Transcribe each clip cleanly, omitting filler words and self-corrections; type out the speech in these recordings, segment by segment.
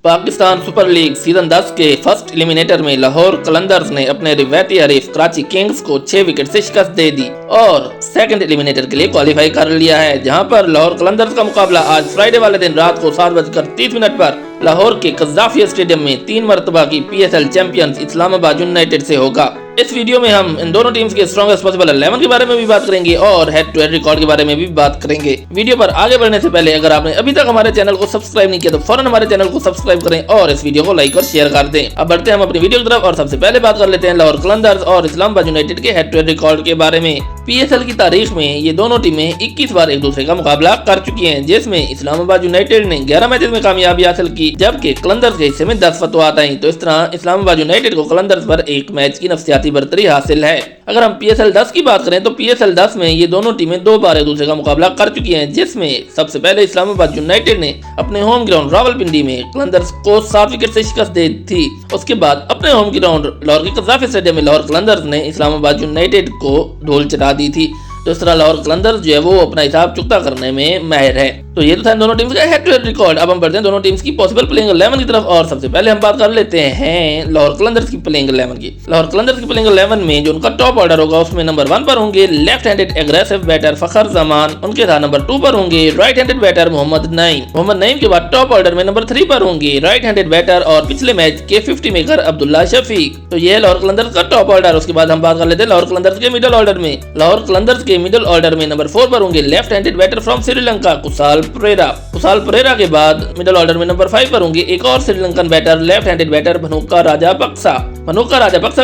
Pakistan super league season 10 کے first ایلیمینیٹر میں لاہور قلندرز نے اپنے روایتی حریف کراچی کنگز کو 6 وکٹ سے شکست دے دی اور سیکنڈ ایلیمینیٹر کے لیے کوالیفائی کر لیا ہے، جہاں پر لاہور قلندرز کا مقابلہ آج فرائیڈے والے دن رات کو 7:30 پر لاہور کے قذافی اسٹیڈیم میں 3 مرتبہ کی PSL چیمپئنز اسلام آباد یونائیٹڈ سے ہوگا۔ اس ویڈیو میں ہم ان دونوں ٹیمز کے اسٹرانگسٹ پاسبل 11 کے بارے میں بھی بات کریں گے اور ہیڈ ٹو ہیڈ ریکارڈ کے بارے میں بھی بات کریں گے۔ ویڈیو پر آگے بڑھنے سے پہلے اگر آپ نے ابھی تک ہمارے چینل کو سبسکرائب نہیں کیا تو فوراً ہمارے چینل کو سبسکرائب کریں اور اس ویڈیو کو لائک اور شیئر کر دیں۔ اب بڑھتے ہیں ہم اپنی ویڈیو کی طرف اور سب سے پہلے بات کر لیتے ہیں لاہور قلندرز اور اسلام آباد یونائیٹڈ کے ہیڈ ٹو ہیڈ ریکارڈ کے بارے میں۔ PSL کی تاریخ میں یہ دونوں ٹیمیں 21 بار ایک دوسرے کا مقابلہ کر چکی ہیں، جس میں اسلام آباد یونائیٹڈ نے 11 میچز میں کامیابی حاصل کی جبکہ قلندرز کے حصے میں 10 فتوحات آئیں، تو اس طرح اسلام آباد یونائیٹڈ کو قلندرز پر ایک میچ کی نفسیاتی برتری حاصل ہے۔ اگر ہم PSL 10 کی بات کریں تو PSL 10 میں یہ دونوں ٹیمیں 2 بار ایک دوسرے کا مقابلہ کر چکی ہیں، جس میں سب سے پہلے اسلام آباد یونائیٹڈ نے اپنے ہوم گراؤنڈ راولپنڈی میں قلندرز کو 7 وکٹ سے شکست دی تھی۔ اس کے بعد اپنے ہوم گراؤنڈ لاہور کے قذافی اسٹیڈیم میں لاہور قلندرز نے اسلام آباد یونائیٹڈ کو دھول چٹا دی تھی۔ تو اس طرح لاہور قلندرز جو ہے وہ اپنا حساب چکتا کرنے میں ماہر ہے۔ تو یہ تو تھا دونوں ٹیمز کا ہیڈ ٹو ہیڈ ریکارڈ۔ اب ہم بڑھتے ہیں دونوں ٹیمز کی پاسبل پلینگ 11 کی طرف اور سب سے پہلے ہم بات کر لیتے ہیں لاہور قلندرز کی پلینگ 11 کی۔ لاہور قلندرز کی پلینگ 11 میں جو ان کا ٹاپ آرڈر ہوگا اس میں نمبر 1 پر ہوں گے لیفٹ ہینڈڈ ایگریسو بیٹر فخر زمان، ان کے ساتھ نمبر 2 پر ہوں گے رائٹ ہینڈڈ بیٹر محمد نعیم کے بعد ٹاپ آرڈر میں نمبر 3 پر ہوں گے رائٹ ہینڈڈ بیٹر اور پچھلے میچ کے 50 میکر عبداللہ شفیق۔ تو یہ ہے لاہور قلندرز کا ٹاپ آرڈر۔ اس کے بعد ہم بات کر لیتے ہیں لاہور قلندرز کے مڈل آرڈر میں۔ لاہور قلندرز کے مڈل آرڈر میں نمبر 4 پر ہوں گے left handed batter from Sri Lanka Kusal Perera کے بعد مڈل آرڈر میں نمبر 5 پر ہوں گے ایک اور Sri Lankan batter left handed batter Bhanuka Rajapaksa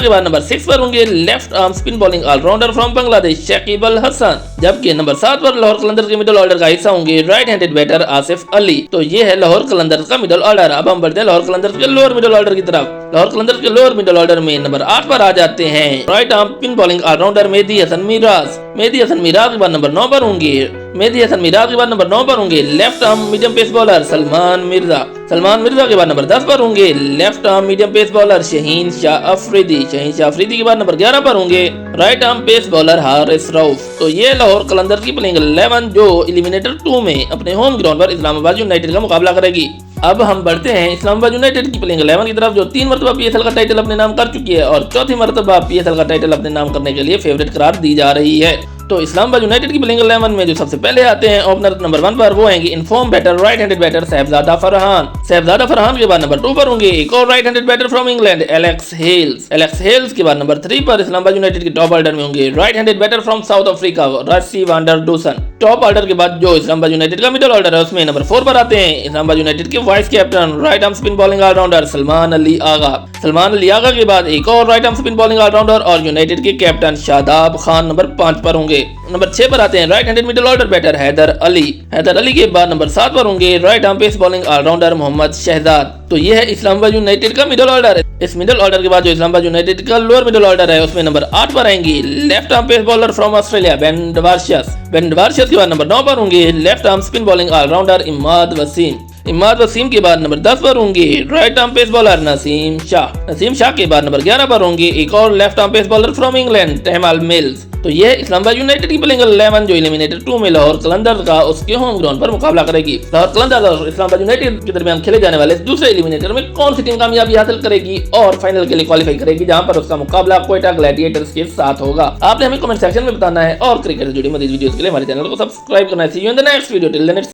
کے بعد نمبر 6 پر ہوں گے left arm spin bowling all rounder from Bangladesh Shakib الحسن، جبکہ نمبر 7 پر لاہور قلندرز کے مڈل آرڈر کا حصہ ہوں گے رائٹ ہینڈڈ بیٹر آصف علی۔ تو یہ ہے لاہور قلندرز کا مڈل آرڈر۔ اب ہم بڑھتے ہیں لاہور قلندرز کے لوور مڈل آرڈر کی طرف۔ لاہور قلندرز کے لوور مڈل آرڈر میں نمبر 8 پر آ جاتے ہیں right arm spin bowling all rounder مہدی حسن میراز کے بعد نمبر 9 پر ہوں گے لیفٹ آرم میڈیم پیس بالر سلمان مرزا کے بعد نمبر 10 پر ہوں گے لیفٹ آرم میڈیم پیس بالر شہین شاہ افریدی کے بعد نمبر 11 پر ہوں گے right arm pace bowler Haris رؤف۔ تو یہ لاہور قلندرز کی پلینگ 11 جو ایلیمینیٹر 2 میں اپنے ہوم گراؤنڈ پر اسلام آباد یونائیٹڈ کا مقابلہ کرے گی۔ اب ہم بڑھتے ہیں اسلام آباد یونائیٹڈ کی پلینگ 11 کی طرف، جو 3 مرتبہ PSL کا ٹائٹل اپنے نام کر چکی ہے اور چوتھی مرتبہ PSL کا ٹائٹل اپنے نام کرنے کے لیے فیورٹ قرار دی جا رہی ہے۔ تو اسلام آباد یونائیٹڈ کی پلینگ 11 میں جو سب سے پہلے آتے ہیں اوپنر نمبر 1 پر، وہ ہیں گے in form batter right handed batter Sahibzada Farhan کے بعد نمبر 2 پر ہوں گے ایک اور right handed batter from England Alex Hales کے بعد نمبر 3 پر اسلام آباد یونائیٹڈ کے ٹاپ آرڈر میں ہوں گے right handed batter from South Africa رسی وانڈر ڈوسن۔ ٹاپ آرڈر کے بعد جو اسلام آباد یونائیٹڈ کا مڈل آرڈر ہے اس میں نمبر 4 پر آتے ہیں اسلام آباد یونائیٹڈ کے voice captain right arm spin bowling all rounder Salman Ali Agha کے بعد ایک اور right arm spin bowling all rounder اور یونائیٹڈ کے کیپٹن شاداب خان نمبر 5 پر ہوں گے۔ نمبر 6 پر آتے ہیں right handed middle order batter Haider Ali کے بعد نمبر 7 پر ہوں گے right arm pace bowling all rounder Muhammad Shahzad. تو یہ ہے اسلام آباد یونائیٹڈ کا مڈل آرڈر۔ اس مڈل آرڈر کے بعد جو اسلام آباد یونائیٹڈ کا لوور مڈل آرڈر ہے اس میں نمبر 8 پر آئیں گے left arm pace bowler from Australia Ben Dwarshuis کے بعد نمبر 9 پر ہوں گے left arm spin bowling all rounder Imad Wasim کے بعد نمبر 10 پر ہوں گے رائٹ آرم پیس بالر نسیم شاہ کے بعد نمبر 11 پر ہوں گے ایک اور left arm pace bowler from England Tymal Mills. تو یہ اسلام آباد یونائیٹڈ کی پلینگ 11 جو ایلیمینیٹر 2 میں لاہور قلندرز کا اس کے ہوم گراؤنڈ پر مقابلہ کرے گی۔ لاہور قلندرز اور اسلام آباد یونائیٹڈ کے درمیان کھیلے جانے والے دوسرے ایلیمینیٹر میں کون سی ٹیم کامیابی حاصل کرے گی اور فائنل کے لیے کوالیفائی کرے گی، جہاں پر اس کا مقابلہ کوئٹہ گلیڈیٹرز کے ساتھ ہوگا، آپ نے ہمیں کمنٹ سیکشن میں بتانا ہے اور کرکٹ سے جڑی مزید ویڈیوز کے لیے ہمارے چینل کو سبسکرائب کرنا ہے۔ See you in the next video, till then